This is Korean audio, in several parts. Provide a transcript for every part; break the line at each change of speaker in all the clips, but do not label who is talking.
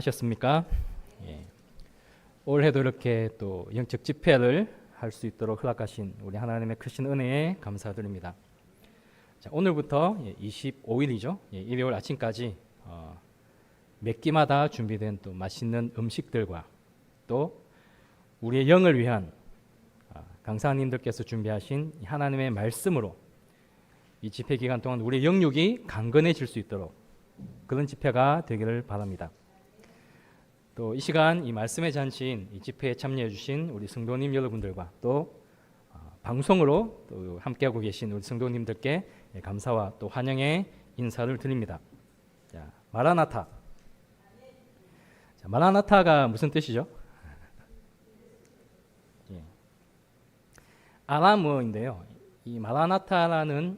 안녕하셨습니까? 예. 올해도 이렇게 또 영적 집회를 할 수 있도록 허락하신 우리 하나님의 크신 은혜에 감사드립니다. 자, 오늘부터 25일이죠. 일요일 아침까지 몇 끼마다 준비된 또 맛있는 음식들과 또 우리의 영을 위한 강사님들께서 준비하신 하나님의 말씀으로 이 집회 기간 동안 우리의 영육이 강건해질 수 있도록 그런 집회가 되기를 바랍니다. 또 이 시간 이 말씀의 잔치인 이 집회에 참여해 주신 우리 성도님 여러분들과 또 방송으로 또 함께하고 계신 우리 성도님들께 감사와 또 환영의 인사를 드립니다. 자, 마라나타. 자, 마라나타가 무슨 뜻이죠? 예. 아람어인데요. 이 마라나타라는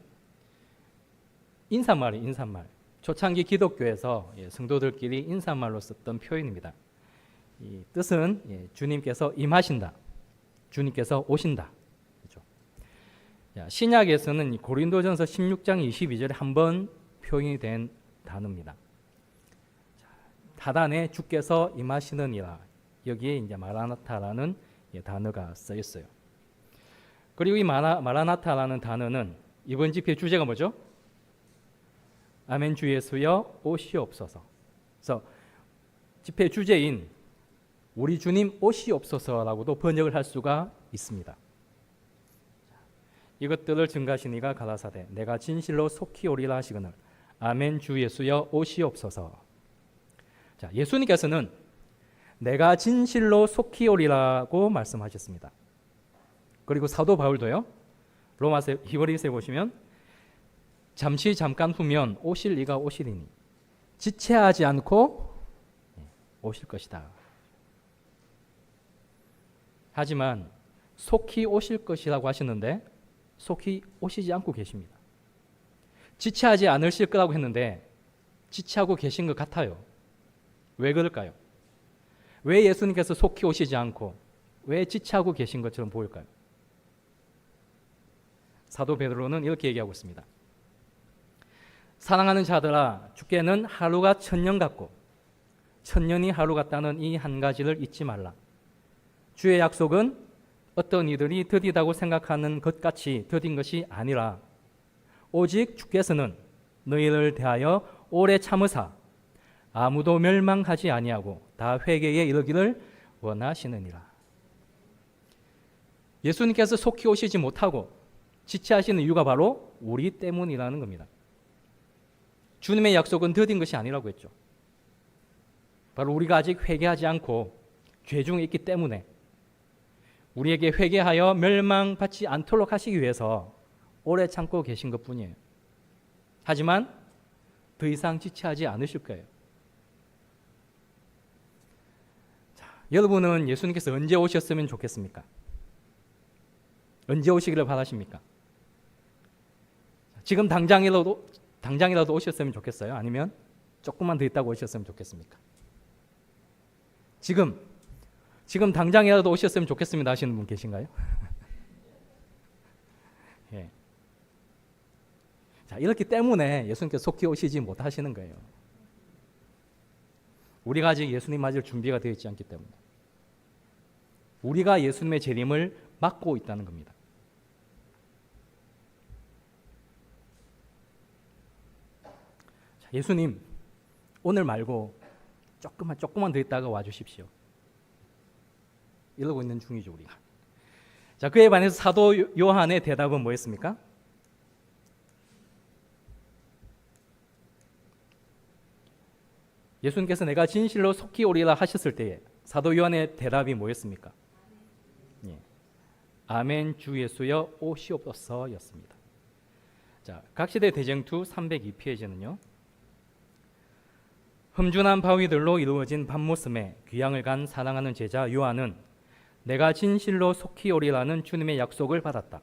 인사말이에요. 인사말. 초창기 기독교에서 성도들끼리 인사말로 썼던 표현입니다. 이 뜻은 주님께서 임하신다, 주님께서 오신다. 그렇죠? 신약에서는 고린도전서 16장 22절에 한 번 표현이 된 단어입니다. 하단에 주께서 임하시느니라. 여기에 이제 마라나타라는 단어가 써 있어요. 그리고 이 마라나타라는 단어는 이번 집회 주제가 뭐죠? 아멘 주 예수여 오시옵소서. 그래서 집회 주제인 우리 주님 오시옵소서라고도 번역을 할 수가 있습니다. 이것들을 증가하시니가 가라사대 내가 진실로 속히 오리라 하시거늘 아멘 주 예수여 오시옵소서. 자, 예수님께서는 내가 진실로 속히 오리라고 말씀하셨습니다. 그리고 사도 바울도요. 로마서 히브리서에 보시면 잠시 잠깐 후면 오실 이가 오시리니 지체하지 않고 오실 것이다. 하지만 속히 오실 것이라고 하셨는데 속히 오시지 않고 계십니다. 지체하지 않으실 거라고 했는데 지체하고 계신 것 같아요. 왜 그럴까요? 왜 예수님께서 속히 오시지 않고 왜 지체하고 계신 것처럼 보일까요? 사도 베드로는 이렇게 얘기하고 있습니다. 사랑하는 자들아 주께는 하루가 천년 같고 천년이 하루 같다는 이 한 가지를 잊지 말라. 주의 약속은 어떤 이들이 더디다고 생각하는 것 같이 더딘 것이 아니라 오직 주께서는 너희를 대하여 오래 참으사 아무도 멸망하지 아니하고 다 회개에 이르기를 원하시느니라. 예수님께서 속히 오시지 못하고 지체하시는 이유가 바로 우리 때문이라는 겁니다. 주님의 약속은 더딘 것이 아니라고 했죠. 바로 우리가 아직 회개하지 않고 죄 중에 있기 때문에 우리에게 회개하여 멸망받지 않도록 하시기 위해서 오래 참고 계신 것뿐이에요. 하지만 더 이상 지체하지 않으실 거예요. 자, 여러분은 예수님께서 언제 오셨으면 좋겠습니까? 언제 오시기를 바라십니까? 지금 당장이라도 오셨으면 좋겠어요? 아니면 조금만 더 있다가 오셨으면 좋겠습니까? 지금 당장이라도 오셨으면 좋겠습니다 하시는 분 계신가요? 예. 자, 이렇기 때문에 예수님께서 속히 오시지 못하시는 거예요. 우리가 아직 예수님 맞을 준비가 되어 있지 않기 때문에 우리가 예수님의 재림을 막고 있다는 겁니다. 자, 예수님 오늘 말고 조금만 더 있다가 와주십시오. 이러고 있는 중이죠 우리가. 자, 그에 반해서 사도 요한의 대답은 뭐였습니까? 예수님께서 내가 진실로 속히 오리라 하셨을 때에 사도 요한의 대답이 뭐였습니까? 예. 아멘 주 예수여 오시옵소서였습니다. 자, 각시대 대쟁투 302페이지는요. 흠준한 바위들로 이루어진 밤모섬에 귀향을 간 사랑하는 제자 요한은 내가 진실로 속히 오리라는 주님의 약속을 받았다.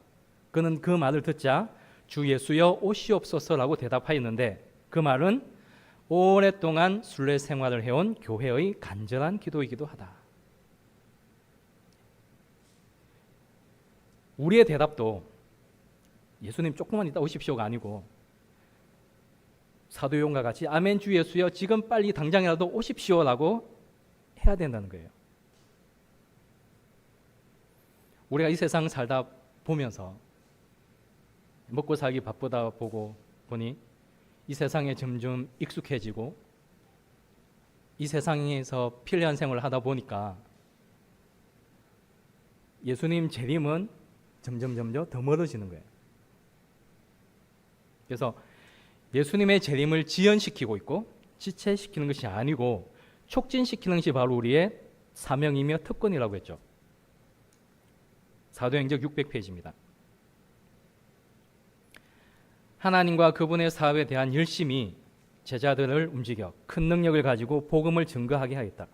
그는 그 말을 듣자 주 예수여 오시옵소서라고 대답하였는데 그 말은 오랫동안 순례 생활을 해온 교회의 간절한 기도이기도 하다. 우리의 대답도 예수님 조금만 있다 오십시오가 아니고 사도 요한과 같이 아멘 주 예수여 지금 빨리 당장이라도 오십시오라고 해야 된다는 거예요. 우리가 이 세상 살다 보면서 먹고 살기 바쁘다 보니 이 세상에 점점 익숙해지고 이 세상에서 편리한 생활을 하다 보니까 예수님 재림은 점점 더 멀어지는 거예요. 그래서 예수님의 재림을 지연시키고 있고 지체시키는 것이 아니고 촉진시키는 것이 바로 우리의 사명이며 특권이라고 했죠. 사도행전 600페이지입니다. 하나님과 그분의 사업에 대한 열심이 제자들을 움직여 큰 능력을 가지고 복음을 증거하게 하였다.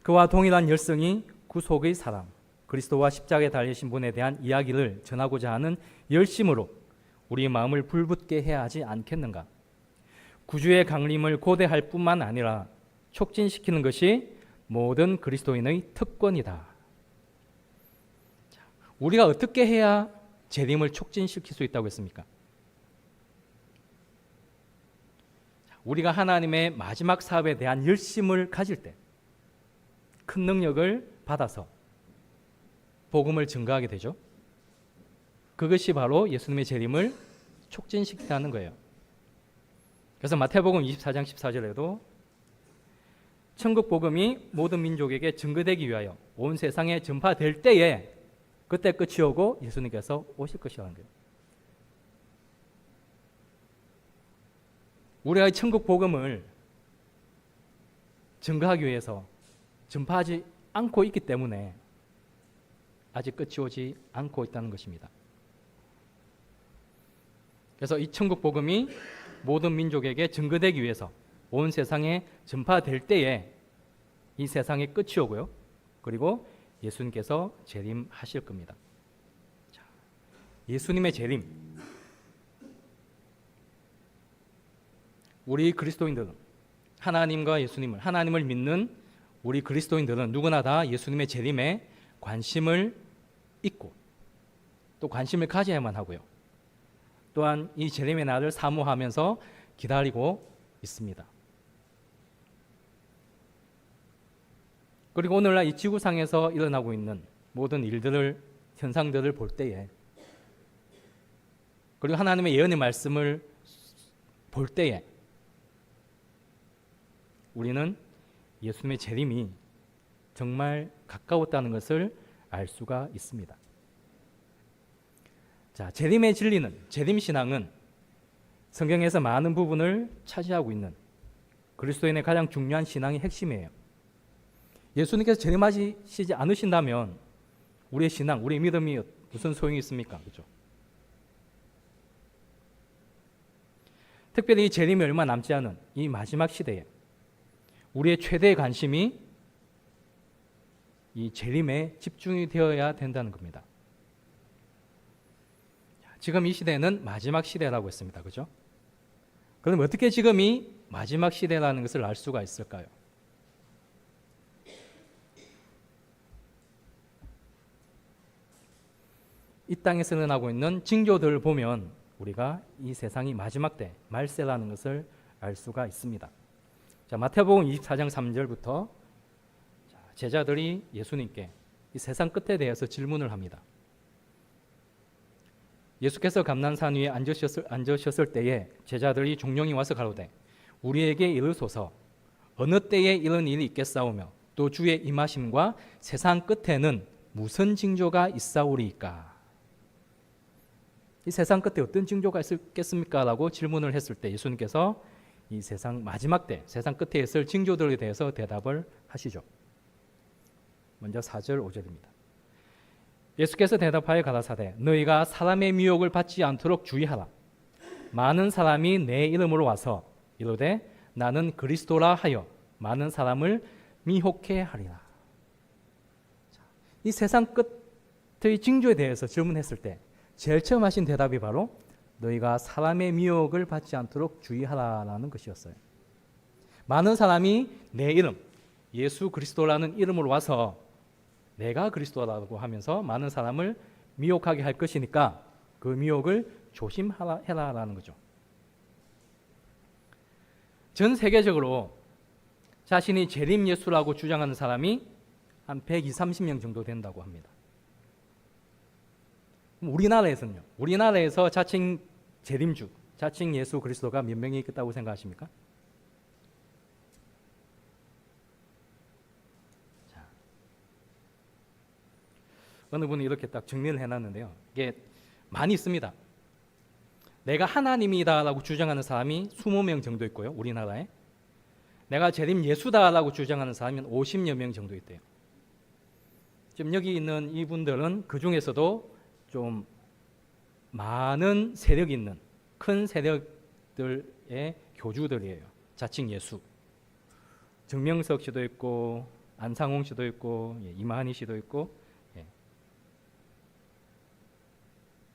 그와 동일한 열성이 구속의 사람, 그리스도와 십자가에 달리신 분에 대한 이야기를 전하고자 하는 열심으로 우리 마음을 불붙게 해야 하지 않겠는가? 구주의 강림을 고대할 뿐만 아니라 촉진시키는 것이 모든 그리스도인의 특권이다. 우리가 어떻게 해야 재림을 촉진시킬 수 있다고 했습니까? 우리가 하나님의 마지막 사업에 대한 열심을 가질 때 큰 능력을 받아서 복음을 증거하게 되죠. 그것이 바로 예수님의 재림을 촉진시키는 거예요. 그래서 마태복음 24장 14절에도 천국 복음이 모든 민족에게 증거되기 위하여 온 세상에 전파될 때에 그때 끝이 오고 예수님께서 오실 것이라는 거예요. 우리가 이 천국 복음을 증거하기 위해서 전파하지 않고 있기 때문에 아직 끝이 오지 않고 있다는 것입니다. 그래서 이 천국 복음이 모든 민족에게 증거되기 위해서 온 세상에 전파될 때에 이 세상의 끝이 오고요. 그리고 예수님께서 재림하실 겁니다. 자, 예수님의 재림. 우리 그리스도인들은 하나님과 예수님을, 하나님을 믿는 우리 그리스도인들은 누구나 다 예수님의 재림에 관심을 있고 또 관심을 가져야만 하고요. 또한 이 재림의 날을 사모하면서 기다리고 있습니다. 그리고 오늘날 이 지구상에서 일어나고 있는 모든 일들을, 현상들을 볼 때에, 그리고 하나님의 예언의 말씀을 볼 때에 우리는 예수님의 재림이 정말 가까웠다는 것을 알 수가 있습니다. 자, 재림의 진리는, 재림 신앙은 성경에서 많은 부분을 차지하고 있는 그리스도인의 가장 중요한 신앙의 핵심이에요. 예수님께서 재림하시지 않으신다면 우리의 신앙, 우리의 믿음이 무슨 소용이 있습니까? 그렇죠? 특별히 이 재림이 얼마 남지 않은 이 마지막 시대에 우리의 최대의 관심이 이 재림에 집중이 되어야 된다는 겁니다. 지금 이 시대는 마지막 시대라고 했습니다. 그죠? 그럼 어떻게 지금 이 마지막 시대라는 것을 알 수가 있을까요? 이 땅에서 일어나고 있는 징조들을 보면 우리가 이 세상이 마지막 때, 말세라는 것을 알 수가 있습니다. 자, 마태복음 24장 3절부터 제자들이 예수님께 이 세상 끝에 대해서 질문을 합니다. 예수께서 감난산 위에 앉으셨을 때에 제자들이 종령이 와서 가로되 우리에게 이르소서 어느 때에 이런 일이 있겠사오며 또 주의 임하심과 세상 끝에는 무슨 징조가 있사오리이까? 이 세상 끝에 어떤 징조가 있겠습니까? 라고 질문을 했을 때 예수님께서 이 세상 마지막 때, 세상 끝에 있을 징조들에 대해서 대답을 하시죠. 먼저 4절 5절입니다. 예수께서 대답하여 가라사대 너희가 사람의 미혹을 받지 않도록 주의하라. 많은 사람이 내 이름으로 와서 이르되 나는 그리스도라 하여 많은 사람을 미혹해 하리라. 이 세상 끝의 징조에 대해서 질문했을 때 제일 처음 하신 대답이 바로 너희가 사람의 미혹을 받지 않도록 주의하라라는 것이었어요. 많은 사람이 내 이름, 예수 그리스도라는 이름으로 와서 내가 그리스도라고 하면서 많은 사람을 미혹하게 할 것이니까 그 미혹을 조심해라라는 거죠. 전 세계적으로 자신이 재림 예수라고 주장하는 사람이 한 120, 30명 정도 된다고 합니다. 우리나라에서는요. 우리나라에서 자칭 재림주, 자칭 예수 그리스도가 몇 명이 있다고 생각하십니까? 자, 어느 분이 이렇게 딱 정리를 해놨는데요. 이게 많이 있습니다. 내가 하나님이다라고 주장하는 사람이 20명 정도 있고요. 우리나라에. 내가 재림 예수다라고 주장하는 사람이 50여 명 정도 있대요. 지금 여기 있는 이분들은 그 중에서도 좀 많은 세력 있는 큰 세력들의 교주들이에요. 자칭 예수. 정명석 씨도 있고 안상홍 씨도 있고 이만희 씨도 있고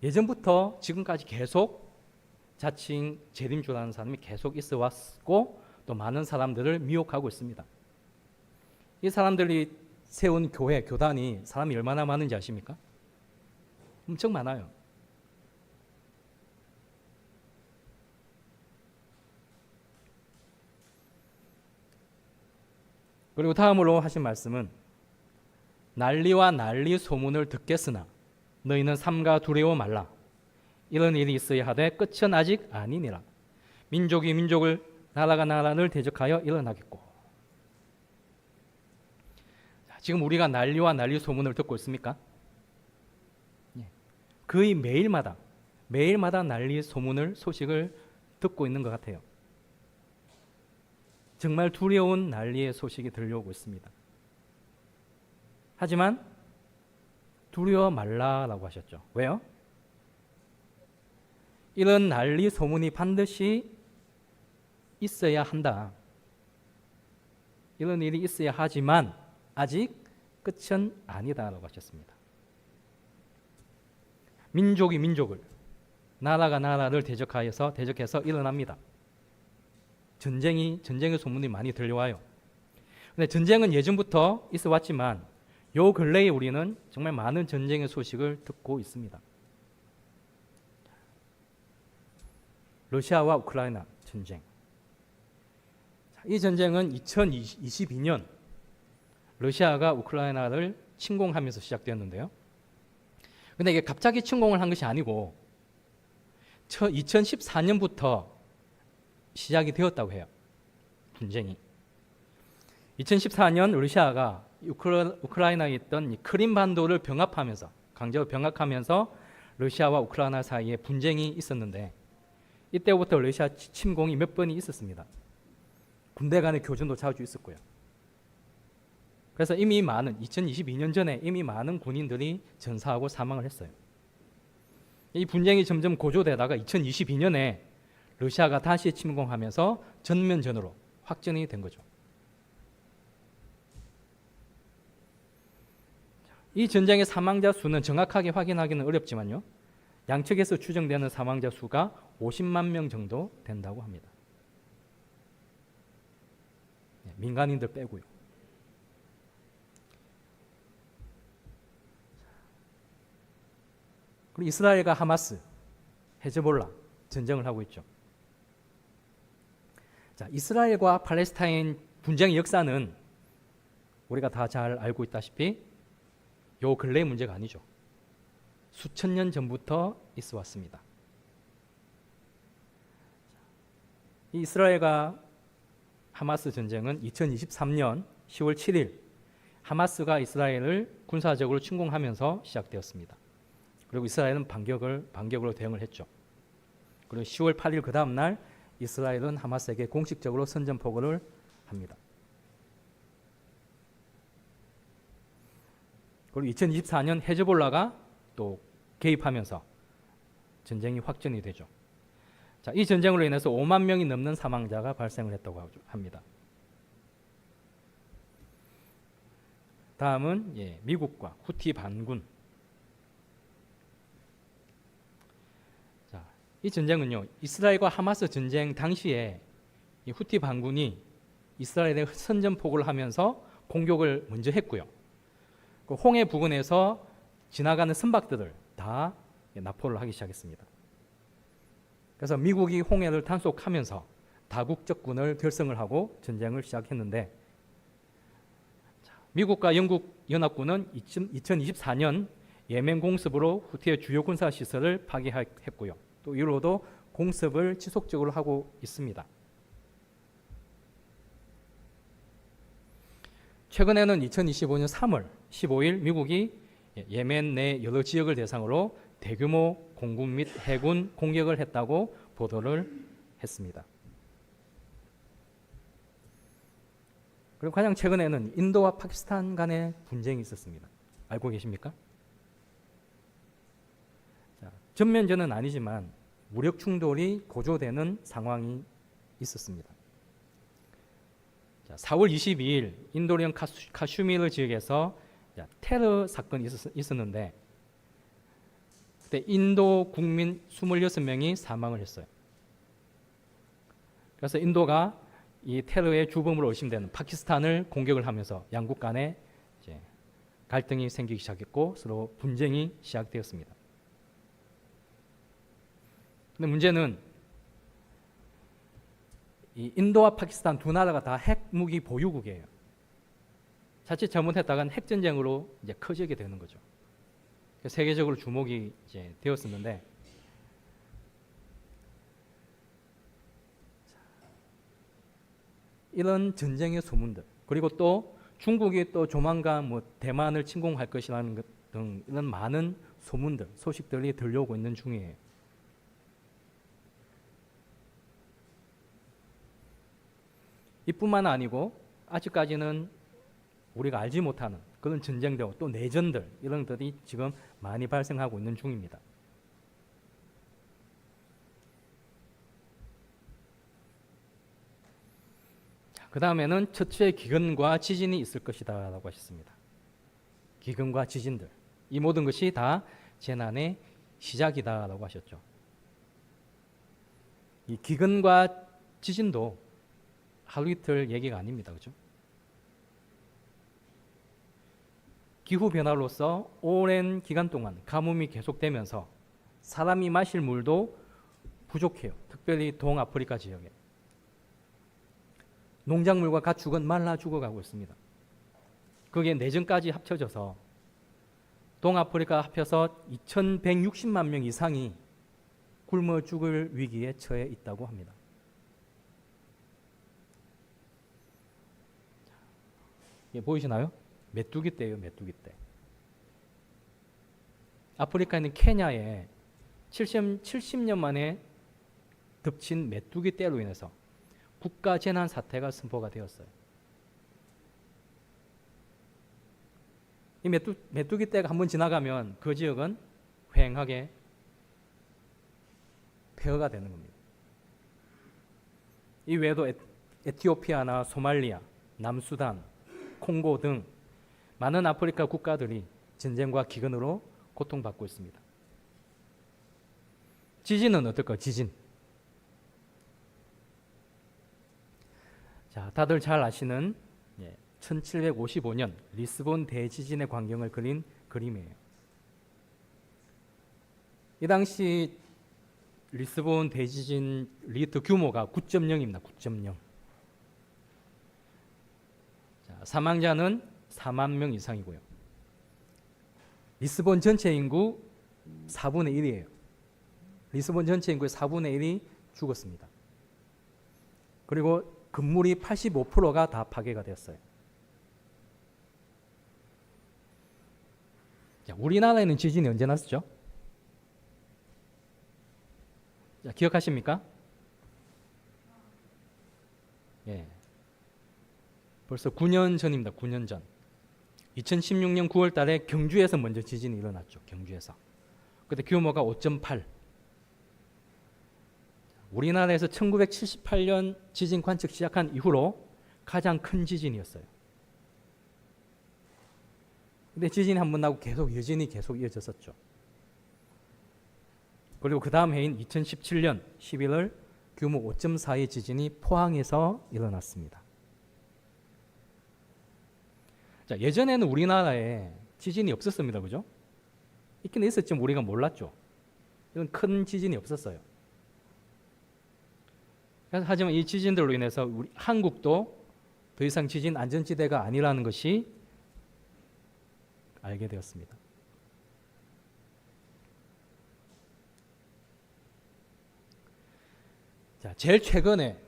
예전부터 지금까지 계속 자칭 재림주라는 사람이 계속 있어 왔고 또 많은 사람들을 미혹하고 있습니다. 이 사람들이 세운 교회, 교단이 사람이 얼마나 많은지 아십니까? 엄청 많아요. 그리고 다음으로 하신 말씀은 난리와 난리 소문을 듣겠으나 너희는 삼가 두려워 말라. 이런 일이 있어야 하되 끝은 아직 아니니라. 민족이 민족을 나라가 나라를 대적하여 일어나겠고. 지금 우리가 난리와 난리 소문을 듣고 있습니까? 거의 매일마다 난리 소식을 듣고 있는 것 같아요. 정말 두려운 난리의 소식이 들려오고 있습니다. 하지만 두려워 말라라고 하셨죠. 왜요? 이런 난리 소문이 반드시 있어야 한다. 이런 일이 있어야 하지만 아직 끝은 아니다라고 하셨습니다. 민족이 민족을, 나라가 나라를 대적해서 일어납니다. 전쟁의 소문이 많이 들려와요. 근데 전쟁은 예전부터 있어 왔지만 요 근래에 우리는 정말 많은 전쟁의 소식을 듣고 있습니다. 러시아와 우크라이나 전쟁. 이 전쟁은 2022년 러시아가 우크라이나를 침공하면서 시작되었는데요. 근데 이게 갑자기 침공을 한 것이 아니고 2014년부터 시작이 되었다고 해요. 전쟁이. 2014년 러시아가 우크라이나에 있던 이 크림반도를 강제로 병합하면서 러시아와 우크라이나 사이에 분쟁이 있었는데 이때부터 러시아 침공이 몇 번이 있었습니다. 군대 간의 교전도 자주 있었고요. 그래서 이미 2022년 전에 이미 많은 군인들이 전사하고 사망을 했어요. 이 분쟁이 점점 고조되다가 2022년에 러시아가 다시 침공하면서 전면전으로 확전이 된 거죠. 이 전쟁의 사망자 수는 정확하게 확인하기는 어렵지만요. 양측에서 추정되는 사망자 수가 50만 명 정도 된다고 합니다. 민간인들 빼고요. 그리고 이스라엘과 하마스, 헤즈볼라 전쟁을 하고 있죠. 자, 이스라엘과 팔레스타인 분쟁의 역사는 우리가 다 잘 알고 있다시피 요 근래의 문제가 아니죠. 수천 년 전부터 있어 왔습니다. 이 이스라엘과 하마스 전쟁은 2023년 10월 7일 하마스가 이스라엘을 군사적으로 침공하면서 시작되었습니다. 그리고 이스라엘은 반격으로 대응을 했죠. 그리고 10월 8일 그 다음 날 이스라엘은 하마스에게 공식적으로 선전포고를 합니다. 그리고 2024년 헤즈볼라가 또 개입하면서 전쟁이 확전이 되죠. 자, 이 전쟁으로 인해서 5만 명이 넘는 사망자가 발생을 했다고 합니다. 다음은 미국과 후티 반군. 자, 이 전쟁은요, 이스라엘과 하마스 전쟁 당시에 이 후티 반군이 이스라엘에 선전포고를 하면서 공격을 먼저 했고요. 그 홍해 부근에서 지나가는 선박들을 다 납포를 하기 시작했습니다. 그래서 미국이 홍해를 단속하면서 다국적군을 결성을 하고 전쟁을 시작했는데 미국과 영국 연합군은 2024년 예멘 공습으로 후티의 주요 군사 시설을 파괴했고요. 또 이후로도 공습을 지속적으로 하고 있습니다. 최근에는 2025년 3월 15일 미국이 예멘 내 여러 지역을 대상으로 대규모 공군 및 해군 공격을 했다고 보도를 했습니다. 그리고 가장 최근에는 인도와 파키스탄 간의 분쟁이 있었습니다. 알고 계십니까? 자, 전면전은 아니지만 무력 충돌이 고조되는 상황이 있었습니다. 자, 4월 22일 인도령 카슈미르 지역에서 테러 사건이 있었는데 그때 인도 국민 26명이 사망을 했어요. 그래서 인도가 이 테러의 주범으로 의심되는 파키스탄을 공격을 하면서 양국 간에 이제 갈등이 생기기 시작했고 서로 분쟁이 시작되었습니다. 근데 문제는 이 인도와 파키스탄 두 나라가 다 핵무기 보유국이에요. 자칫 잘못했다간 핵전쟁으로 이제 커지게 되는 거죠. 세계적으로 주목이 이제 되었었는데 이런 전쟁의 소문들 그리고 또 중국이 또 조만간 뭐 대만을 침공할 것이라는 것 등 이런 많은 소문들 소식들이 들려오고 있는 중이에요. 이뿐만 아니고 아직까지는 우리가 알지 못하는 그런 전쟁들 또 내전들 이런 것들이 지금 많이 발생하고 있는 중입니다. 그 다음에는 첫째 기근과 지진이 있을 것이다 라고 하셨습니다. 기근과 지진들 이 모든 것이 다 재난의 시작이다 라고 하셨죠. 이 기근과 지진도 하루 이틀 얘기가 아닙니다. 그렇죠? 기후변화로서 오랜 기간 동안 가뭄이 계속되면서 사람이 마실 물도 부족해요. 특별히 동아프리카 지역에. 농작물과 가축은 말라 죽어가고 있습니다. 그게 내전까지 합쳐져서 동아프리카 합해서 2160만 명 이상이 굶어 죽을 위기에 처해 있다고 합니다. 이게 보이시나요? 메뚜기 떼예요, 메뚜기 떼. 아프리카에 있는 케냐에 70년 만에 덮친 메뚜기 떼로 인해서 국가 재난 사태가 선포가 되었어요. 이 메뚜기 떼가 한번 지나가면 그 지역은 휑하게 폐허가 되는 겁니다. 이 외에도 에티오피아나 소말리아, 남수단, 콩고 등 많은 아프리카 국가들이 전쟁과 기근으로 고통받고 있습니다. 지진은 어떨까요? 지진. 자, 다들 잘 아시는 1755년 리스본 대지진의 광경을 그린 그림이에요. 이 당시 리스본 대지진 리히터 규모가 9.0입니다. 9.0. 자, 사망자는 4만 명 이상이고요. 리스본 전체 인구 4분의 1이에요. 리스본 전체 인구의 4분의 1이 죽었습니다. 그리고 건물이 85%가 다 파괴가 되었어요. 자, 우리나라에는 지진이 언제 났었죠? 자, 기억하십니까? 예. 벌써 9년 전입니다. 9년 전. 2016년 9월 달에 경주에서 먼저 지진이 일어났죠. 경주에서. 그때 규모가 5.8. 우리나라에서 1978년 지진 관측 시작한 이후로 가장 큰 지진이었어요. 근데 지진이 한 번 나고 여진이 계속 이어졌었죠. 그리고 그 다음 해인 2017년 11월 규모 5.4의 지진이 포항에서 일어났습니다. 자, 예전에는 우리나라에 지진이 없었습니다. 그죠? 있긴 있었지만 우리가 몰랐죠. 이런 큰 지진이 없었어요. 하지만 이 지진들로 인해서 우리 한국도 더 이상 지진 안전지대가 아니라는 것이 알게 되었습니다. 자, 제일 최근에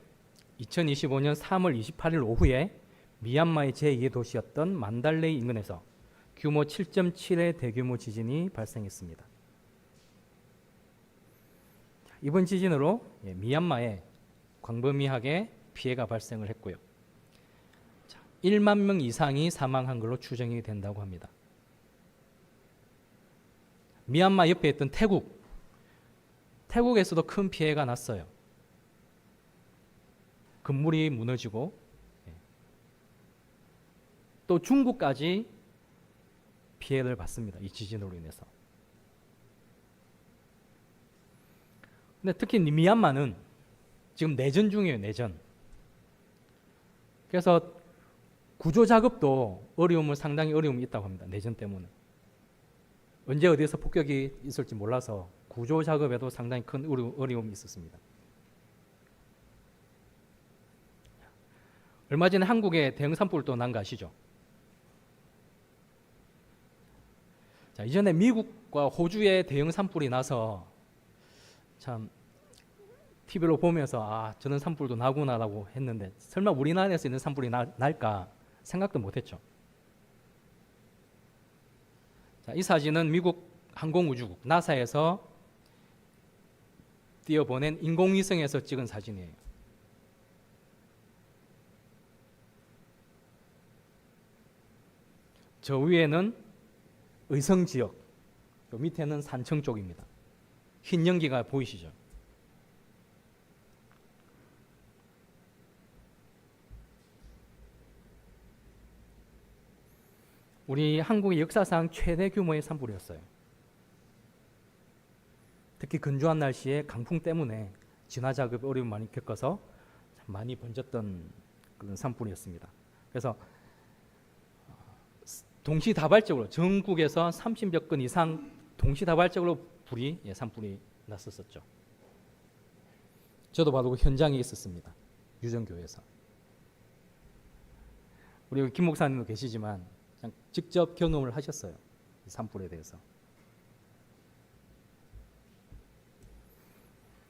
2025년 3월 28일 오후에 미얀마의 제2의 도시였던 만달레이 인근에서 규모 7.7의 대규모 지진이 발생했습니다. 이번 지진으로 미얀마에 광범위하게 피해가 발생을 했고요. 1만 명 이상이 사망한 걸로 추정이 된다고 합니다. 미얀마 옆에 있던 태국에서도 큰 피해가 났어요. 건물이 무너지고 또 중국까지 피해를 받습니다. 이 지진으로 인해서. 근데 특히 미얀마는 지금 내전 중이에요. 내전. 그래서 구조 작업도 상당히 어려움이 있다고 합니다. 내전 때문에. 언제 어디에서 폭격이 있을지 몰라서 구조 작업에도 상당히 큰 어려움이 있었습니다. 얼마 전에 한국에 대형 산불도 난 거 아시죠? 자, 이전에 미국과 호주에 대형 산불이 나서 참 TV로 보면서 저는 산불도 나구나라고 했는데 설마 우리나라에서 있는 산불이 날까 생각도 못했죠. 자, 이 사진은 미국 항공우주국 나사에서 띄어보낸 인공위성에서 찍은 사진이에요. 저 위에는 의성 지역, 저 밑에는 산청 쪽입니다. 흰 연기가 보이시죠? 우리 한국의 역사상 최대 규모의 산불이었어요. 특히 건조한 날씨에 강풍 때문에 진화 작업 어려움 많이 겪어서 많이 번졌던 그런 산불이었습니다. 그래서 동시다발적으로 전국에서 30여 건 이상 동시다발적으로 산불이 났었죠. 저도 바로 그 현장에 있었습니다. 유정교회에서. 우리 김 목사님도 계시지만 직접 경험을 하셨어요. 이 산불에 대해서.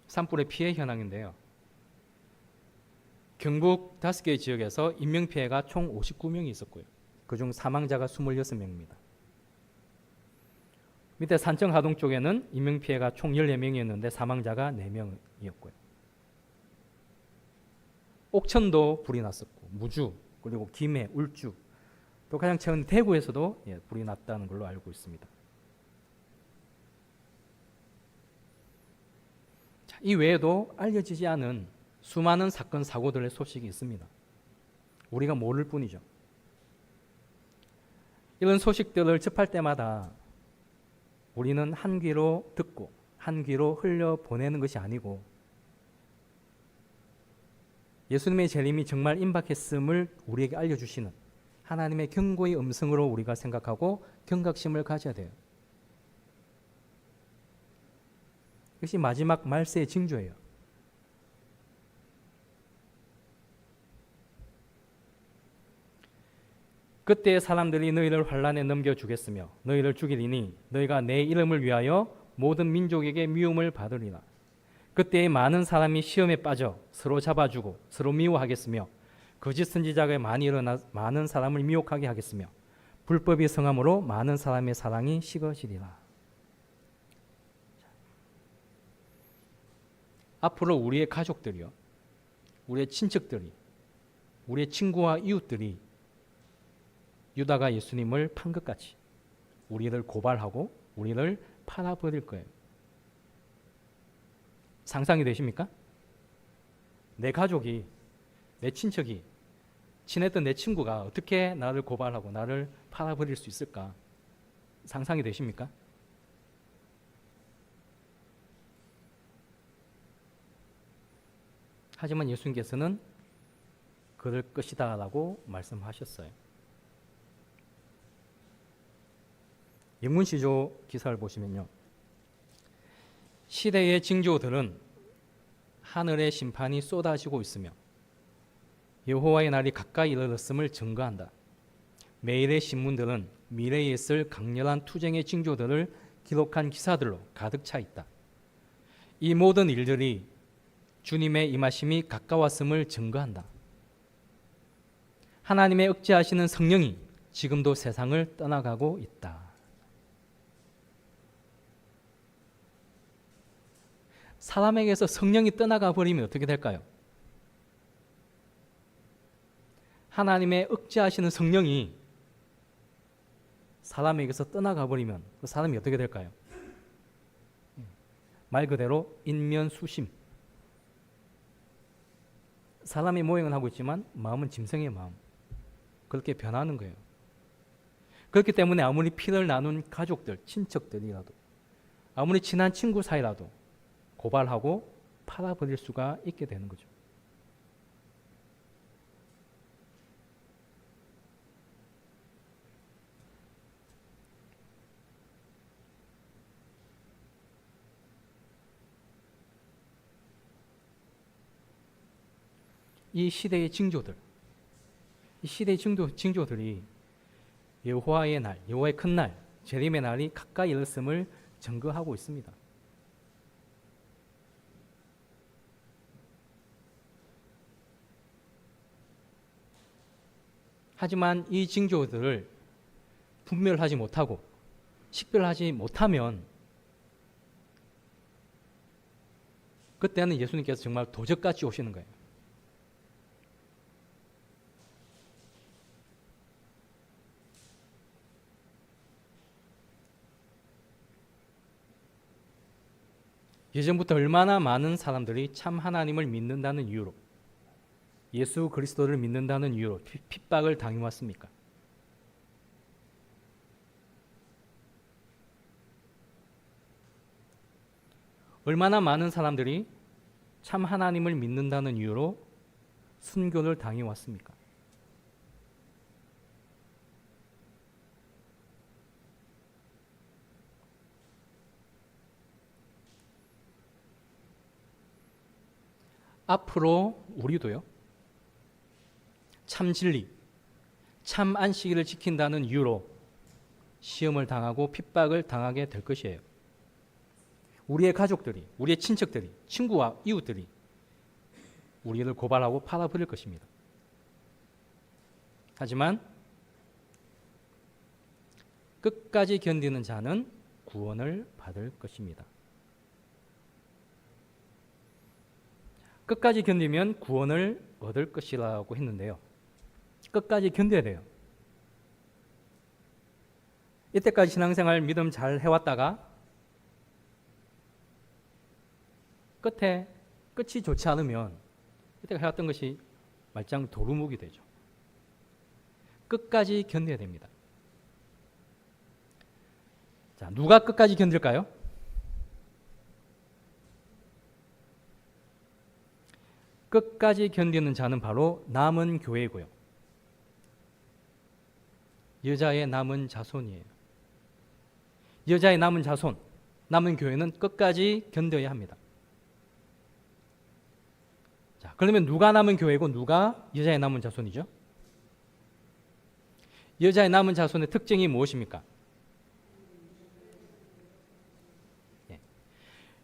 산불의 피해 현황인데요. 경북 5개 지역에서 인명피해가 총 59명이 있었고요. 그중 사망자가 26명입니다. 밑에 산청 하동 쪽에는 인명피해가 총 14명이었는데 사망자가 4명이었고요. 옥천도 불이 났었고 무주 그리고 김해, 울주 또 가장 최근 대구에서도 불이 났다는 걸로 알고 있습니다. 자, 이 외에도 알려지지 않은 수많은 사건 사고들의 소식이 있습니다. 우리가 모를 뿐이죠. 이런 소식들을 접할 때마다 우리는 한 귀로 듣고 한 귀로 흘려보내는 것이 아니고 예수님의 재림이 정말 임박했음을 우리에게 알려주시는 하나님의 경고의 음성으로 우리가 생각하고 경각심을 가져야 돼요. 이것이 마지막 말세의 징조예요. 그때 사람들이 너희를 환란에 넘겨주겠으며 너희를 죽이리니 너희가 내 이름을 위하여 모든 민족에게 미움을 받으리라. 그때에 많은 사람이 시험에 빠져 서로 잡아주고 서로 미워하겠으며 거짓 선지자가 많이 일어나 많은 사람을 미혹하게 하겠으며 불법이 성함으로 많은 사람의 사랑이 식어지리라. 앞으로 우리의 가족들이요, 우리의 친척들이, 우리의 친구와 이웃들이 유다가 예수님을 판 것 같이 우리를 고발하고 우리를 팔아버릴 거예요. 상상이 되십니까? 내 가족이, 내 친척이, 친했던 내 친구가 어떻게 나를 고발하고 나를 팔아버릴 수 있을까? 상상이 되십니까? 하지만 예수님께서는 그럴 것이다 라고 말씀하셨어요. 영문시조 기사를 보시면요, 시대의 징조들은 하늘의 심판이 쏟아지고 있으며 여호와의 날이 가까이 이르렀음을 증거한다. 매일의 신문들은 미래에 있을 강렬한 투쟁의 징조들을 기록한 기사들로 가득 차 있다. 이 모든 일들이 주님의 임하심이 가까웠음을 증거한다. 하나님의 억제하시는 성령이 지금도 세상을 떠나가고 있다. 사람에게서 성령이 떠나가 버리면 어떻게 될까요? 하나님의 억제하시는 성령이 사람에게서 떠나가 버리면 그 사람이 어떻게 될까요? 말 그대로 인면수심. 사람의 모양은 하고 있지만 마음은 짐승의 마음. 그렇게 변하는 거예요. 그렇기 때문에 아무리 피를 나눈 가족들, 친척들이라도, 아무리 친한 친구 사이라도 고발하고 팔아버릴 수가 있게 되는 거죠. 이 시대의 징조들, 이 시대의 징조들이 여호와의 날, 여호와의 큰 날, 재림의 날이 가까이 이르렀음을 증거하고 있습니다. 하지만 이 징조들을 분별하지 못하고 식별하지 못하면 그때는 예수님께서 정말 도적같이 오시는 거예요. 예전부터 얼마나 많은 사람들이 참 하나님을 믿는다는 이유로, 예수 그리스도를 믿는다는 이유로 핍박을 당해왔습니까? 얼마나 많은 사람들이 참 하나님을 믿는다는 이유로 순교를 당해왔습니까? 앞으로 우리도요, 참 진리, 참 안식일을 지킨다는 이유로 시험을 당하고 핍박을 당하게 될 것이에요. 우리의 가족들이, 우리의 친척들이, 친구와 이웃들이 우리를 고발하고 팔아버릴 것입니다. 하지만 끝까지 견디는 자는 구원을 받을 것입니다. 끝까지 견디면 구원을 얻을 것이라고 했는데요. 끝까지 견뎌야 돼요. 이때까지 신앙생활 믿음 잘 해왔다가 끝이 좋지 않으면 이때가 해왔던 것이 말짱 도루묵이 되죠. 끝까지 견뎌야 됩니다. 자, 누가 끝까지 견딜까요? 끝까지 견디는 자는 바로 남은 교회고요. 여자의 남은 자손이에요. 여자의 남은 자손, 남은 교회는 끝까지 견뎌야 합니다. 자, 그러면 누가 남은 교회고 누가 여자의 남은 자손이죠? 여자의 남은 자손의 특징이 무엇입니까?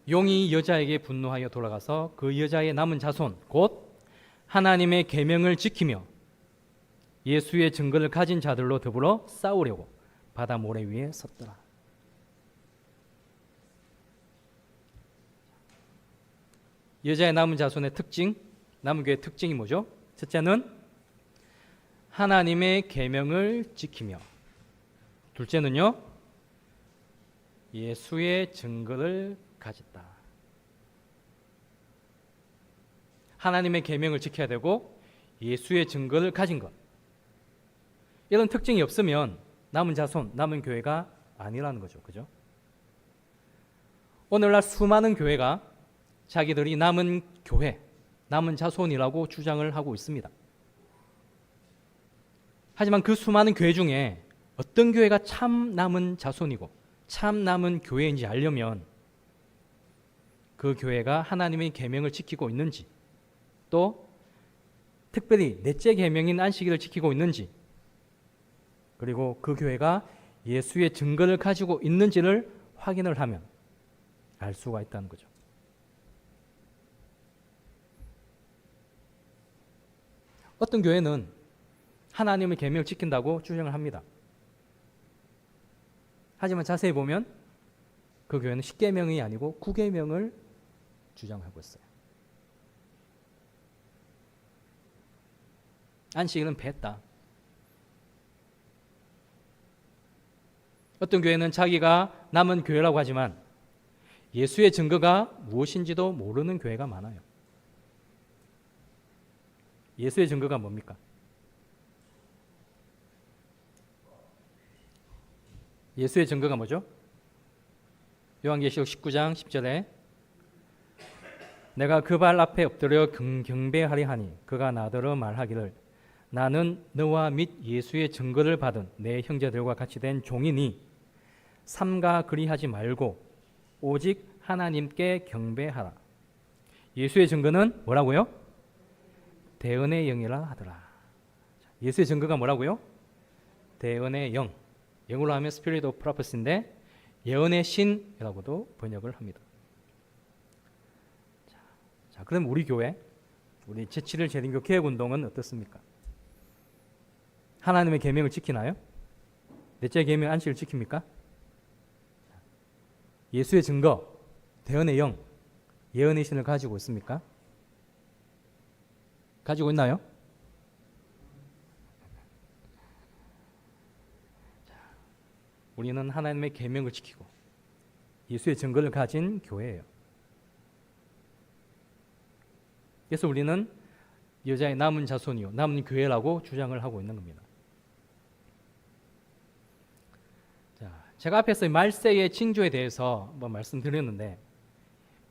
용이 여자에게 분노하여 돌아가서 그 여자의 남은 자손 곧 하나님의 계명을 지키며 예수의 증거를 가진 자들로 더불어 싸우려고 바다 모래 위에 섰더라. 여자의 남은 자손의 특징, 남은 교회의 특징이 뭐죠? 첫째는 하나님의 계명을 지키며, 둘째는요, 예수의 증거를 가졌다. 하나님의 계명을 지켜야 되고 예수의 증거를 가진 것. 이런 특징이 없으면 남은 자손, 남은 교회가 아니라는 거죠. 그죠? 오늘날 수많은 교회가 자기들이 남은 교회, 남은 자손이라고 주장을 하고 있습니다. 하지만 그 수많은 교회 중에 어떤 교회가 참 남은 자손이고 참 남은 교회인지 알려면 그 교회가 하나님의 계명을 지키고 있는지, 또 특별히 넷째 계명인 안식일을 지키고 있는지, 그리고 그 교회가 예수의 증거를 가지고 있는지를 확인을 하면 알 수가 있다는 거죠. 어떤 교회는 하나님의 계명을 지킨다고 주장을 합니다. 하지만 자세히 보면 그 교회는 10계명이 아니고 9계명을 주장하고 있어요. 안식일은 뺐다. 어떤 교회는 자기가 남은 교회라고 하지만 예수의 증거가 무엇인지도 모르는 교회가 많아요. 예수의 증거가 뭡니까? 예수의 증거가 뭐죠? 요한계시록 19장 10절에 내가 그 발 앞에 엎드려 경배하리 하니 그가 나더러 말하기를 나는 너와 및 예수의 증거를 받은 내 형제들과 같이 된 종이니 삼가 그리하지 말고 오직 하나님께 경배하라. 예수의 증거는 뭐라고요? 대언의 영이라 하더라. 예수의 증거가 뭐라고요? 대언의 영. 영어로 하면 Spirit of Prophecy인데 예언의 신이라고도 번역을 합니다. 자, 그럼 우리 교회, 우리 제7일 재림교 개혁운동은 어떻습니까? 하나님의 계명을 지키나요? 넷째 계명 안식을 지킵니까? 예수의 증거, 대언의 영, 예언의 신을 가지고 있습니까? 가지고 있나요? 우리는 하나님의 계명을 지키고 예수의 증거를 가진 교회예요. 그래서 우리는 여자의 남은 자손이요, 남은 교회라고 주장을 하고 있는 겁니다. 자, 제가 앞에서 말세의 징조에 대해서 한번 말씀드렸는데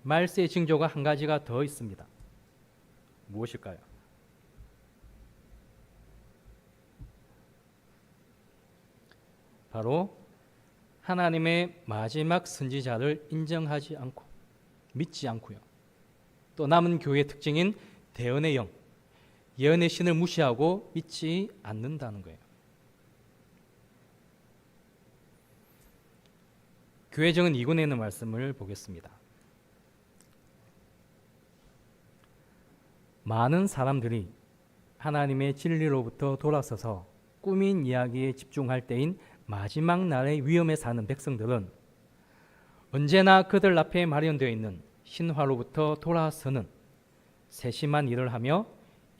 말세의 징조가 한 가지가 더 있습니다. 무엇일까요? 바로 하나님의 마지막 선지자를 인정하지 않고 믿지 않고요. 또 남은 교회의 특징인 대언의 영, 예언의 신을 무시하고 믿지 않는다는 거예요. 교회정은 2군에 있는 말씀을 보겠습니다. 많은 사람들이 하나님의 진리로부터 돌아서서 꾸민 이야기에 집중할 때인 마지막 날의 위험에 사는 백성들은 언제나 그들 앞에 마련되어 있는 신화로부터 돌아서는 세심한 일을 하며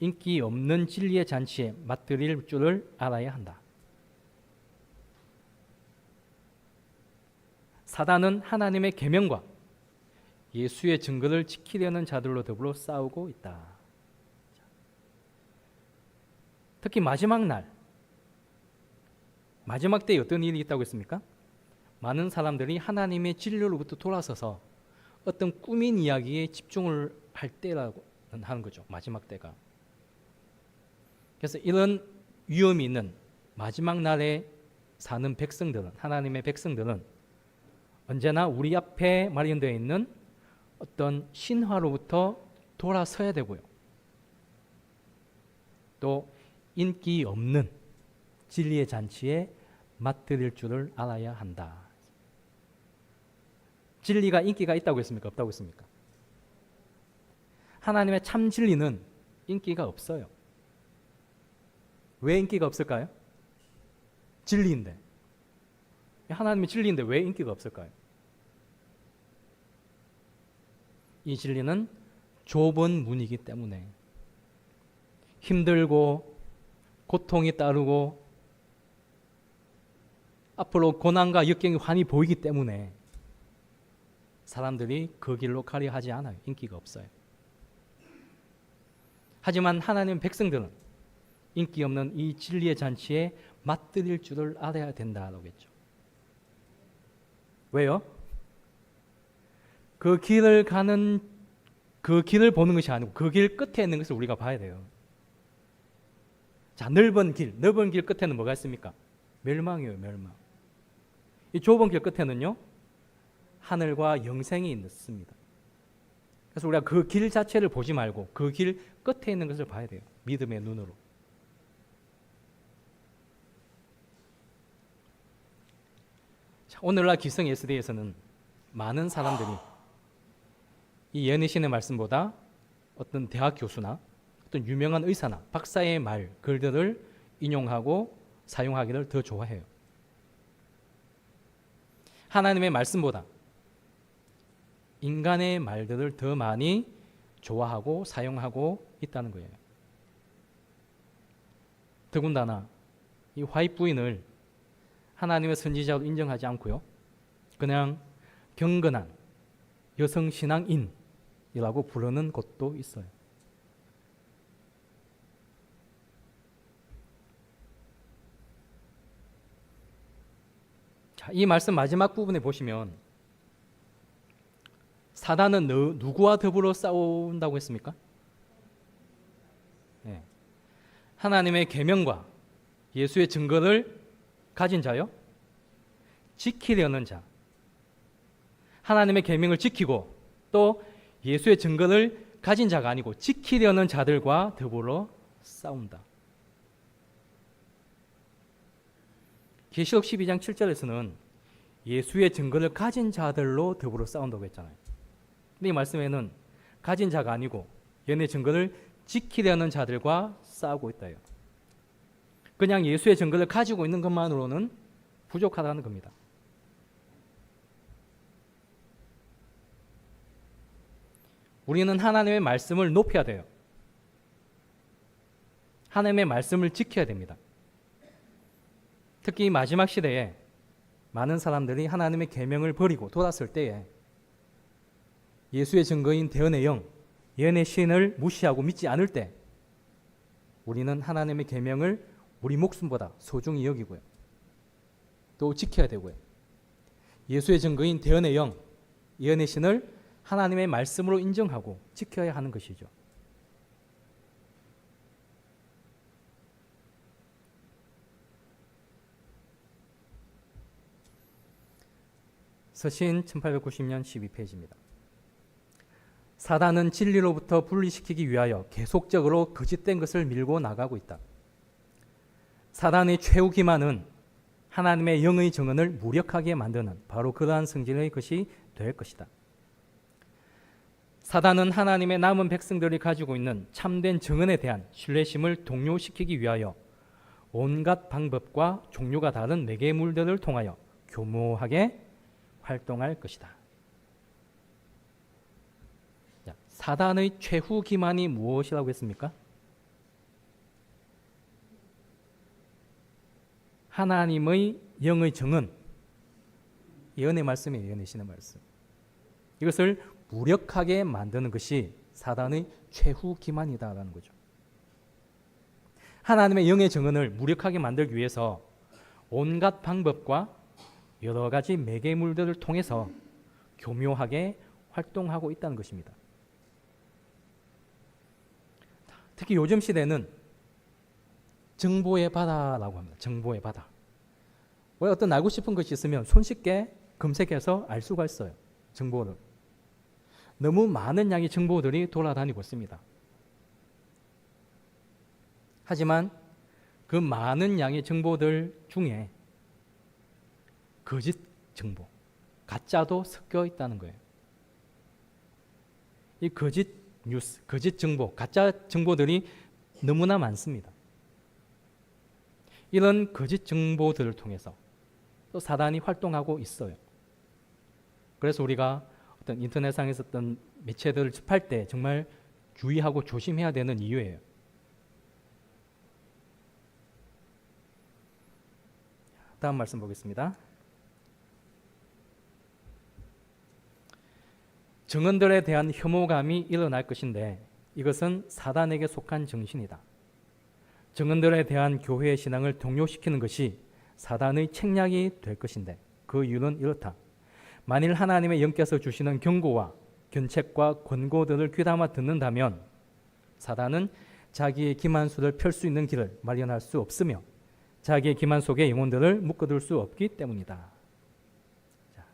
인기 없는 진리의 잔치에 맞들일 줄을 알아야 한다. 사단은 하나님의 계명과 예수의 증거를 지키려는 자들로 더불어 싸우고 있다. 특히 마지막 날, 마지막 때에 어떤 일이 있다고 했습니까? 많은 사람들이 하나님의 진리로부터 돌아서서 어떤 꾸민 이야기에 집중을 할 때라고 하는 거죠. 마지막 때가. 그래서 이런 위험이 있는 마지막 날에 사는 백성들은, 하나님의 백성들은 언제나 우리 앞에 마련되어 있는 어떤 신화로부터 돌아서야 되고요. 또 인기 없는 진리의 잔치에 맞들일 줄을 알아야 한다. 진리가 인기가 있다고 했습니까? 없다고 했습니까? 하나님의 참 진리는 인기가 없어요. 왜 인기가 없을까요? 진리인데. 하나님의 진리인데 왜 인기가 없을까요? 이 진리는 좁은 문이기 때문에 힘들고 고통이 따르고 앞으로 고난과 역경이 환히 보이기 때문에 사람들이 그 길로 가려 하지 않아요. 인기가 없어요. 하지만 하나님 백성들은 인기 없는 이 진리의 잔치에 맞들일 줄을 알아야 된다라고 했죠. 왜요? 그 길을 보는 것이 아니고 그 길 끝에 있는 것을 우리가 봐야 돼요. 자, 넓은 길 끝에는 뭐가 있습니까? 멸망이에요, 멸망. 이 좁은 길 끝에는요, 하늘과 영생이 있습니다. 그래서 우리가 그 길 자체를 보지 말고 그 길 끝에 있는 것을 봐야 돼요. 믿음의 눈으로. 오늘날 기성 SD에서는 많은 사람들이 이 예언의 말씀보다 어떤 대학 교수나 어떤 유명한 의사나 박사의 말, 글들을 인용하고 사용하기를 더 좋아해요. 하나님의 말씀보다 인간의 말들을 더 많이 좋아하고 사용하고 있다는 거예요. 더군다나 이 화이트 부인을 하나님의 선지자로 인정하지 않고요, 그냥 경건한 여성 신앙인이라고 부르는 곳도 있어요. 자, 이 말씀 마지막 부분에 보시면 사단은 누구와 더불어 싸운다고 했습니까? 네. 하나님의 계명과 예수의 증거를 가진 자요, 지키려는 자. 하나님의 계명을 지키고 또 예수의 증거를 가진 자가 아니고 지키려는 자들과 더불어 싸운다. 계시록 12장 7절에서는 예수의 증거를 가진 자들로 더불어 싸운다고 했잖아요. 근데 이 말씀에는 가진 자가 아니고 연의 증거를 지키려는 자들과 싸우고 있다요. 그냥 예수의 증거를 가지고 있는 것만으로는 부족하다는 겁니다. 우리는 하나님의 말씀을 높여야 돼요. 하나님의 말씀을 지켜야 됩니다. 특히 마지막 시대에 많은 사람들이 하나님의 계명을 버리고 돌았을 때에 예수의 증거인 대언의 영, 예언의 신을 무시하고 믿지 않을 때 우리는 하나님의 계명을 우리 목숨보다 소중히 여기고요, 또 지켜야 되고요, 예수의 증거인 대언의 영, 예언의 신을 하나님의 말씀으로 인정하고 지켜야 하는 것이죠. 서신 1890년 12페이지입니다. 사단은 진리로부터 분리시키기 위하여 계속적으로 거짓된 것을 밀고 나가고 있다. 사단의 최후 기만은 하나님의 영의 정언을 무력하게 만드는 바로 그러한 성질의 것이 될 것이다. 사단은 하나님의 남은 백성들이 가지고 있는 참된 정언에 대한 신뢰심을 동요시키기 위하여 온갖 방법과 종류가 다른 매개물들을 통하여 교묘하게 활동할 것이다. 자, 사단의 최후 기만이 무엇이라고 했습니까? 하나님의 영의 정언, 예언의 말씀이에요. 예언의 신의 말씀. 이것을 무력하게 만드는 것이 사단의 최후 기만이다라는 거죠. 하나님의 영의 정언을 무력하게 만들기 위해서 온갖 방법과 여러 가지 매개물들을 통해서 교묘하게 활동하고 있다는 것입니다. 특히 요즘 시대는 정보의 바다라고 합니다. 정보의 바다. 왜 어떤 알고 싶은 것이 있으면 손쉽게 검색해서 알 수가 있어요. 정보를. 너무 많은 양의 정보들이 돌아다니고 있습니다. 하지만 그 많은 양의 정보들 중에 거짓 정보, 가짜도 섞여 있다는 거예요. 이 거짓 뉴스, 거짓 정보, 가짜 정보들이 너무나 많습니다. 이런 거짓 정보들을 통해서 또 사단이 활동하고 있어요. 그래서 우리가 어떤 인터넷상에서 어떤 매체들을 접할 때 정말 주의하고 조심해야 되는 이유예요. 다음 말씀 보겠습니다. 정언들에 대한 혐오감이 일어날 것인데 이것은 사단에게 속한 정신이다. 정언들에 대한 교회의 신앙을 동요시키는 것이 사단의 책략이 될 것인데 그 이유는 이렇다. 만일 하나님의 영께서 주시는 경고와 견책과 권고들을 귀담아 듣는다면 사단은 자기의 기만수를 펼 수 있는 길을 마련할 수 없으며 자기의 기만 속에 영혼들을 묶어둘 수 없기 때문이다. 자,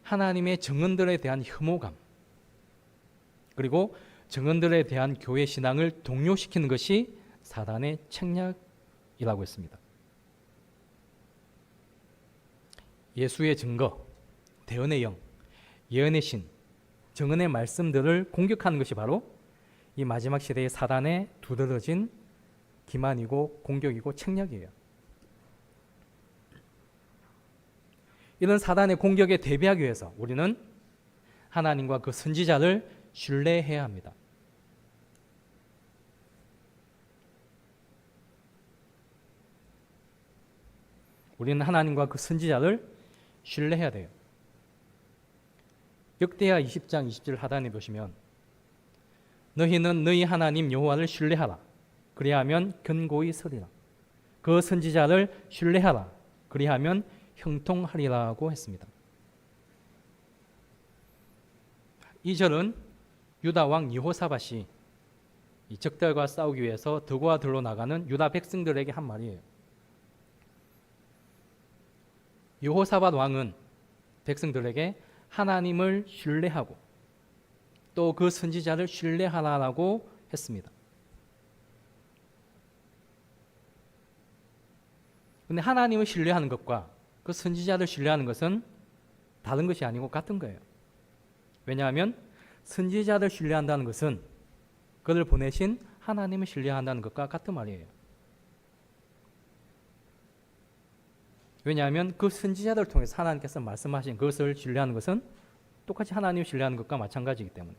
하나님의 정언들에 대한 혐오감 그리고 정언들에 대한 교회 신앙을 동요시키는 것이 사단의 책략이라고 했습니다. 예수의 증거, 대언의 영, 예언의 신, 정언의 말씀들을 공격하는 것이 바로 이 마지막 시대의 사단의 두드러진 기만이고 공격이고 책략이에요. 이런 사단의 공격에 대비하기 위해서 우리는 하나님과 그 선지자를 신뢰해야 합니다. 우리는 하나님과 그 선지자를 신뢰해야 돼요. 역대하 20장 20절 하단에 보시면 너희는 너희 하나님 여호와를 신뢰하라. 그리하면 견고히 서리라. 그 선지자를 신뢰하라. 그리하면 형통하리라고 했습니다. 이 절은 유다 왕 여호사밧이 이 적들과 싸우기 위해서 들과 들로 나가는 유다 백성들에게 한 말이에요. 여호사밧 왕은 백성들에게 하나님을 신뢰하고 또 그 선지자를 신뢰하라고 했습니다. 그런데 하나님을 신뢰하는 것과 그 선지자를 신뢰하는 것은 다른 것이 아니고 같은 거예요. 왜냐하면 선지자를 신뢰한다는 것은 그를 보내신 하나님을 신뢰한다는 것과 같은 말이에요. 왜냐하면 그 선지자들을 통해서 하나님께서 말씀하신 그것을 신뢰하는 것은 똑같이 하나님을 신뢰하는 것과 마찬가지이기 때문에.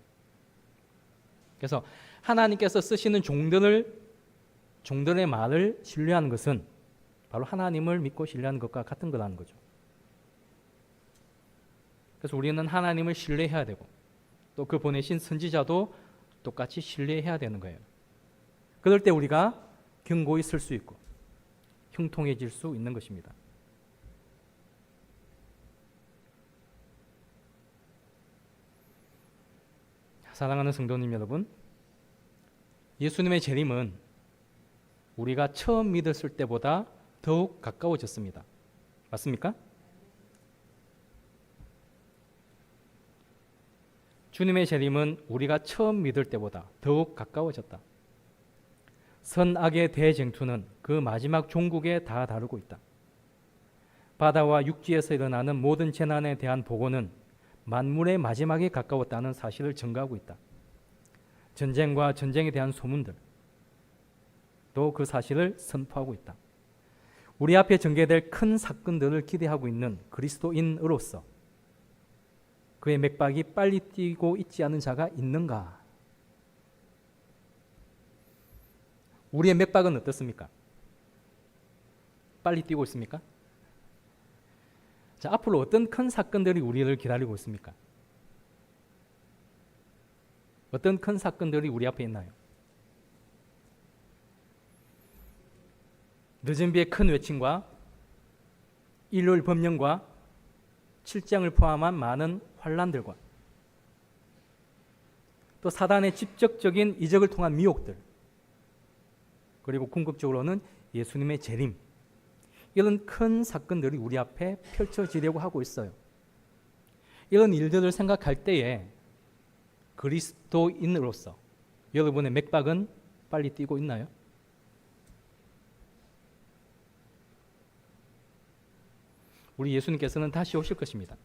그래서 하나님께서 쓰시는 종들의 말을 신뢰하는 것은 바로 하나님을 믿고 신뢰하는 것과 같은 거라는 거죠. 그래서 우리는 하나님을 신뢰해야 되고 또 그 보내신 선지자도 똑같이 신뢰해야 되는 거예요. 그럴 때 우리가 견고히 설 수 있고 형통해질 수 있는 것입니다. 사랑하는 성도님 여러분, 예수님의 재림은 우리가 처음 믿었을 때보다 더욱 가까워졌습니다. 맞습니까? 주님의 재림은 우리가 처음 믿을 때보다 더욱 가까워졌다. 선악의 대쟁투는 그 마지막 종국에 다 다루고 있다. 바다와 육지에서 일어나는 모든 재난에 대한 보고는 만물의 마지막에 가까웠다는 사실을 증거하고 있다. 전쟁과 전쟁에 대한 소문들 또 그 사실을 선포하고 있다. 우리 앞에 전개될 큰 사건들을 기대하고 있는 그리스도인으로서 그의 맥박이 빨리 뛰고 있지 않은 자가 있는가? 우리의 맥박은 어떻습니까? 빨리 뛰고 있습니까? 자, 앞으로 어떤 큰 사건들이 우리를 기다리고 있습니까? 어떤 큰 사건들이 우리 앞에 있나요? 늦은 비의 큰 외침과 일요일 법령과 7장을 포함한 많은 환란들과 또 사단의 직접적인 이적을 통한 미혹들, 그리고 궁극적으로는 예수님의 재림, 이런 큰 사건들이 우리 앞에 펼쳐지려고 하고 있어요. 이런 일들을 생각할 때에 그리스도인으로서 여러분의 맥박은 빨리 뛰고 있나요? 우리 예수님께서는 다시 오실 것입니다.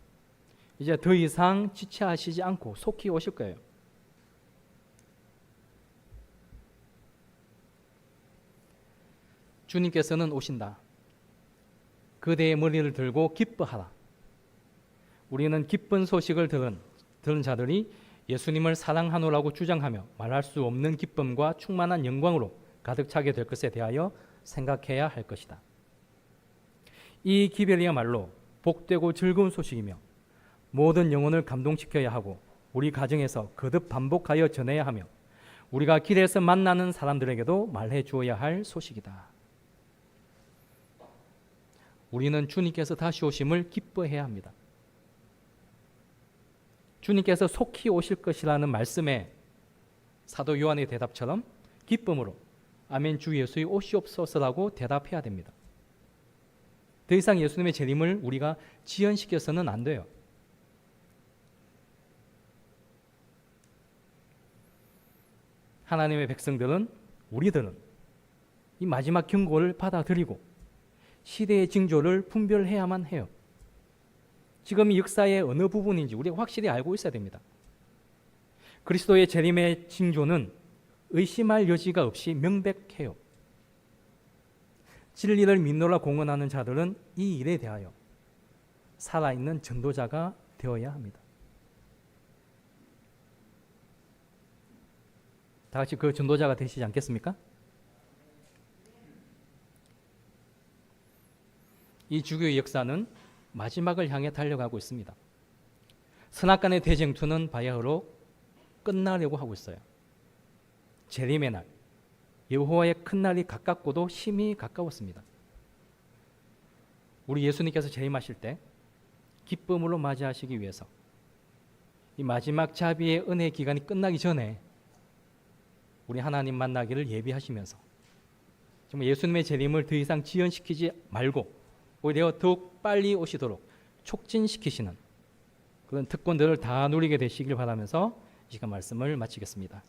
이제 더 이상 지체하시지 않고 속히 오실 거예요. 주님께서는 오신다. 그대의 머리를 들고 기뻐하라. 우리는 기쁜 소식을 들은 자들이 예수님을 사랑하노라고 주장하며 말할 수 없는 기쁨과 충만한 영광으로 가득 차게 될 것에 대하여 생각해야 할 것이다. 이 기별이야말로 복되고 즐거운 소식이며 모든 영혼을 감동시켜야 하고 우리 가정에서 거듭 반복하여 전해야 하며 우리가 길에서 만나는 사람들에게도 말해 주어야 할 소식이다. 우리는 주님께서 다시 오심을 기뻐해야 합니다. 주님께서 속히 오실 것이라는 말씀에 사도 요한의 대답처럼 기쁨으로 아멘 주 예수의 오시옵소서라고 대답해야 됩니다. 더 이상 예수님의 재림을 우리가 지연시켜서는 안 돼요. 하나님의 백성들은, 우리들은 이 마지막 경고를 받아들이고 시대의 징조를 분별해야만 해요. 지금 이 역사의 어느 부분인지 우리가 확실히 알고 있어야 됩니다. 그리스도의 재림의 징조는 의심할 여지가 없이 명백해요. 진리를 믿노라 공언하는 자들은 이 일에 대하여 살아있는 전도자가 되어야 합니다. 다 같이 그 전도자가 되시지 않겠습니까? 이 주교의 역사는 마지막을 향해 달려가고 있습니다. 선악간의 대쟁투는 바야흐로 끝나려고 하고 있어요. 재림의 날, 여호와의 큰 날이 가깝고도 심히 가까웠습니다. 우리 예수님께서 재림하실 때 기쁨으로 맞이하시기 위해서 이 마지막 자비의 은혜의 기간이 끝나기 전에 우리 하나님 만나기를 예비하시면서 정말 예수님의 재림을 더 이상 지연시키지 말고 오히려 더욱 빨리 오시도록 촉진시키시는 그런 특권들을 다 누리게 되시길 바라면서 이 시간 말씀을 마치겠습니다.